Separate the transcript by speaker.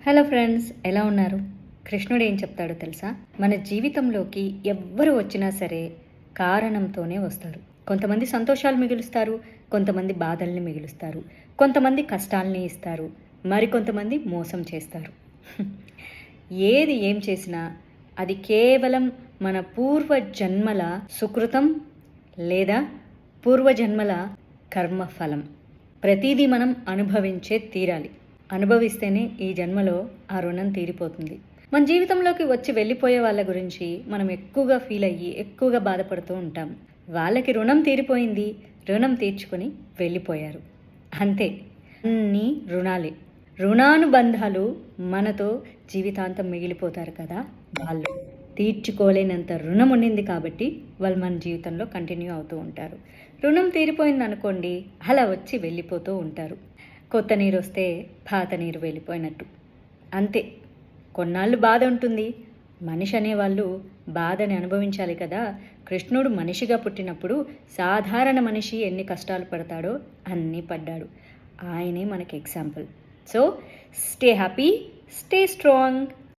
Speaker 1: Hello friends, ఎలా ఉన్నారు? కృష్ణుడు ఏం చెప్తాడో తెలుసా? మన జీవితంలోకి ఎవ్వరు వచ్చినా సరే కారణంతోనే వస్తారు. కొంతమంది సంతోషాలు మిగులుస్తారు, కొంతమంది బాధల్ని మిగులుస్తారు, కొంతమంది కష్టాలని ఇస్తారు, మరికొంతమంది మోసం చేస్తారు. ఏది ఏం చేసినా అది కేవలం మన పూర్వజన్మల సుకృతం లేదా పూర్వజన్మల కర్మఫలం. ప్రతిదీ మనం అనుభవించే తీరాలి. అనుభవిస్తేనే ఈ జన్మలో ఆ రుణం తీరిపోతుంది. మన జీవితంలోకి వచ్చి వెళ్ళిపోయే వాళ్ళ గురించి మనం ఎక్కువగా ఫీల్ అయ్యి ఎక్కువగా బాధపడుతూ ఉంటాం. వాళ్ళకి రుణం తీరిపోయింది, రుణం తీర్చుకొని వెళ్ళిపోయారు, అంతే. అన్నీ రుణాలే. రుణానుబంధాలు మనతో జీవితాంతం మిగిలిపోతారు కదా. వాళ్ళు తీర్చుకోలేనంత రుణం ఉండింది కాబట్టి వాళ్ళు మన జీవితంలో కంటిన్యూ అవుతూ ఉంటారు. రుణం తీరిపోయింది అనుకోండి, అలా వచ్చి వెళ్ళిపోతూ ఉంటారు. కొత్త నీరు వస్తే పాత నీరు వెళ్ళిపోయినట్టు, అంతే. కొన్నాళ్ళు బాధ ఉంటుంది. మనిషి అనేవాళ్ళు బాధని అనుభవించాలి కదా. కృష్ణుడు మనిషిగా పుట్టినప్పుడు సాధారణ మనిషి ఎన్ని కష్టాలు పడతాడో అన్నీ పడ్డాడు. ఆయనే మనకి example. So stay happy, stay strong.